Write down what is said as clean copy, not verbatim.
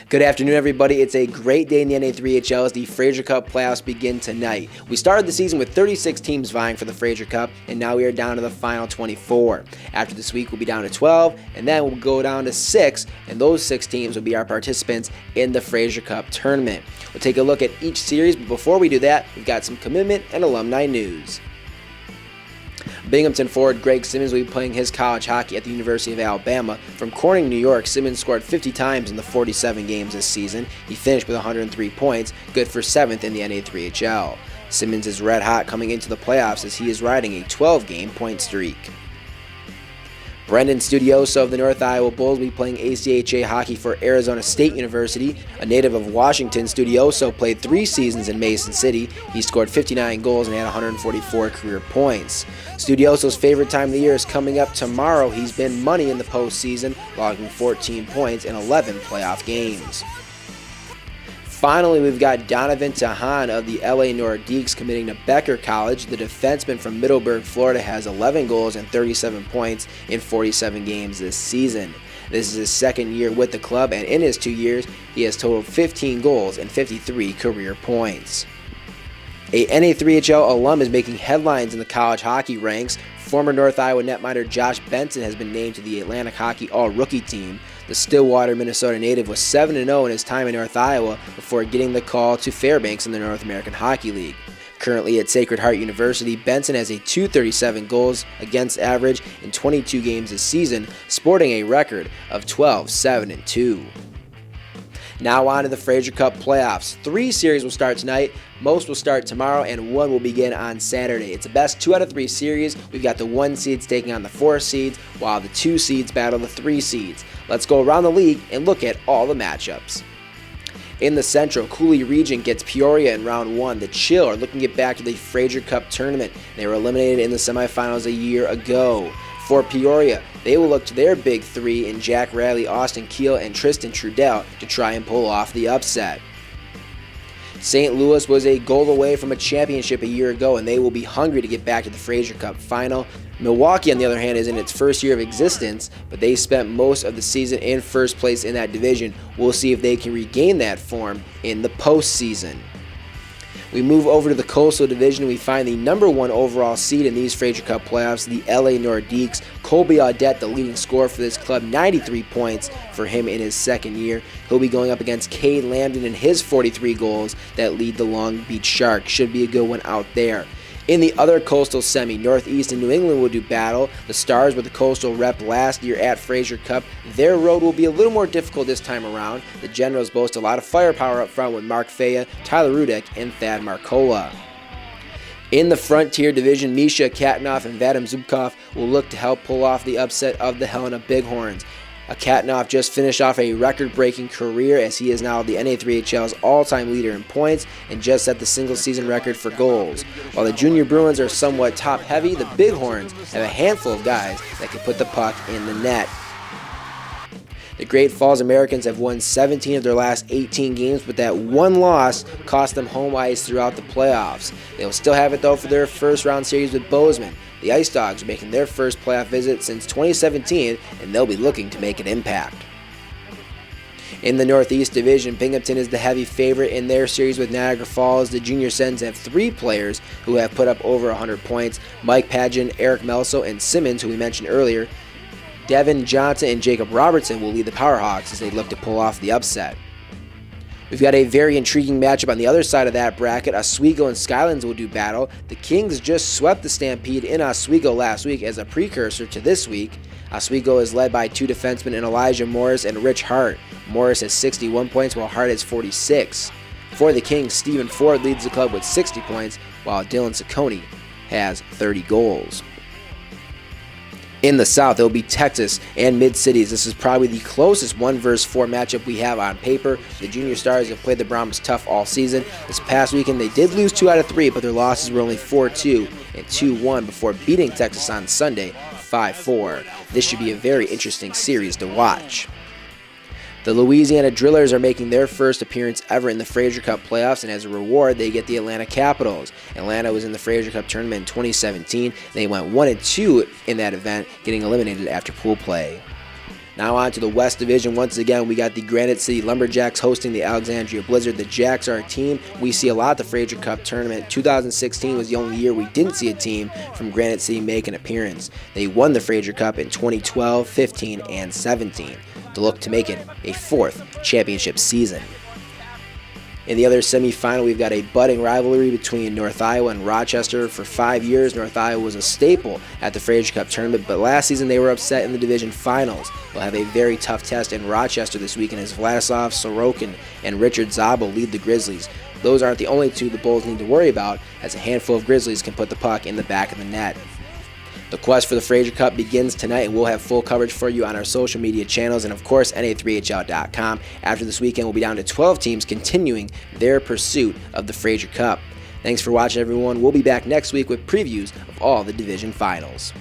Good afternoon, everybody. It's a great day in the NA3HL as the Fraser Cup playoffs begin tonight. We started the season with 36 teams vying for the Fraser Cup, and now we are down to the final 24. After this week, we'll be down to 12, and then we'll go down to 6, and those 6 teams will be our participants in the Fraser Cup tournament. We'll take a look at each series, but before we do that, we've got some commitment and alumni news. Binghamton forward Greg Simmons will be playing his college hockey at the University of Alabama. From Corning, New York, Simmons scored 50 times in the 47 games this season. He finished with 103 points, good for 7th in the NA3HL. Simmons is red hot coming into the playoffs as he is riding a 12-game point streak. Brendan Studioso of the North Iowa Bulls will be playing ACHA hockey for Arizona State University. A native of Washington, Studioso played 3 seasons in Mason City. He scored 59 goals and had 144 career points. Studioso's favorite time of the year is coming up tomorrow. He's been money in the postseason, logging 14 points in 11 playoff games. Finally, we've got Donovan Tahan of the LA Nordiques committing to Becker College. The defenseman from Middleburg, Florida has 11 goals and 37 points in 47 games this season. This is his second year with the club, and in his 2 years, he has totaled 15 goals and 53 career points. A NA3HL alum is making headlines in the college hockey ranks. Former North Iowa netminder Josh Benson has been named to the Atlantic Hockey All-Rookie team. The Stillwater, Minnesota native was 7-0 in his time in North Iowa before getting the call to Fairbanks in the North American Hockey League. Currently at Sacred Heart University, Benson has a .237 goals against average in 22 games this season, sporting a record of 12-7-2. Now on to the Fraser Cup playoffs. 3 series will start tonight, most will start tomorrow, and 1 will begin on Saturday. It's a best 2 out of 3 series. We've got the 1 seeds taking on the 4 seeds, while the 2 seeds battle the 3 seeds. Let's go around the league and look at all the matchups. In the Central, Cooley Region gets Peoria in round 1. The Chill are looking to get back to the Fraser Cup tournament. They were eliminated in the semifinals a year ago. For Peoria, they will look to their big 3 in Jack Radley, Austin Keel, and Tristan Trudell to try and pull off the upset. St. Louis was a goal away from a championship a year ago, and they will be hungry to get back to the Fraser Cup final. Milwaukee, on the other hand, is in its first year of existence, but they spent most of the season in first place in that division. We'll see if they can regain that form in the postseason. We move over to the Coastal Division. We find the number 1 overall seed in these Fraser Cup playoffs, the LA Nordiques. Colby Audette, the leading scorer for this club, 93 points for him in his second year. He'll be going up against Cade Lambden and his 43 goals that lead the Long Beach Sharks. Should be a good one out there. In the other Coastal semi, Northeast and New England will do battle. The Stars with the Coastal rep last year at Fraser Cup. Their road will be a little more difficult this time around. The Generals boast a lot of firepower up front with Mark Faya, Tyler Rudek, and Thad Marcola. In the Frontier Division, Misha Katnoff and Vadim Zubkov will look to help pull off the upset of the Helena Bighorns. Katnoff just finished off a record-breaking career as he is now the NA3HL's all-time leader in points and just set the single-season record for goals. While the Junior Bruins are somewhat top-heavy, the Bighorns have a handful of guys that can put the puck in the net. The Great Falls Americans have won 17 of their last 18 games, but that one loss cost them home ice throughout the playoffs. They'll still have it, though, for their first-round series with Bozeman. The Ice Dogs are making their first playoff visit since 2017, and they'll be looking to make an impact. In the Northeast Division, Binghamton is the heavy favorite in their series with Niagara Falls. The Junior Sens have 3 players who have put up over 100 points. Mike Pageant, Eric Melso, and Simmons, who we mentioned earlier. Devin Johnson and Jacob Robertson will lead the Powerhawks as they look to pull off the upset. We've got a very intriguing matchup on the other side of that bracket. Oswego and Skylands will do battle. The Kings just swept the Stampede in Oswego last week as a precursor to this week. Oswego is led by 2 defensemen in Elijah Morris and Rich Hart. Morris has 61 points while Hart has 46. For the Kings, Stephen Ford leads the club with 60 points while Dylan Ciccone has 30 goals. In the South, it will be Texas and Mid-Cities. This is probably the closest 1-versus-4 matchup we have on paper. The Junior Stars have played the Brahmas tough all season. This past weekend, they did lose 2 out of 3, but their losses were only 4-2 and 2-1 before beating Texas on Sunday 5-4. This should be a very interesting series to watch. The Louisiana Drillers are making their first appearance ever in the Fraser Cup playoffs, and as a reward, they get the Atlanta Capitals. Atlanta was in the Fraser Cup tournament in 2017. They went 1-2 in that event, getting eliminated after pool play. Now on to the West Division. Once again, we got the Granite City Lumberjacks hosting the Alexandria Blizzard. The Jacks are a team we see a lot at the Fraser Cup tournament. 2016 was the only year we didn't see a team from Granite City make an appearance. They won the Fraser Cup in 2012, 15, and 17 to look to make it a fourth championship season. In the other semifinal, we've got a budding rivalry between North Iowa and Rochester. For 5 years, North Iowa was a staple at the Fraser Cup tournament, but last season they were upset in the division finals. They'll have a very tough test in Rochester this weekend as Vladislav Sorokin and Richard Zabel lead the Grizzlies. Those aren't the only two the Bulls need to worry about, as a handful of Grizzlies can put the puck in the back of the net. The quest for the Fraser Cup begins tonight, and we'll have full coverage for you on our social media channels and, of course, NA3HL.com. After this weekend, we'll be down to 12 teams continuing their pursuit of the Fraser Cup. Thanks for watching, everyone. We'll be back next week with previews of all the division finals.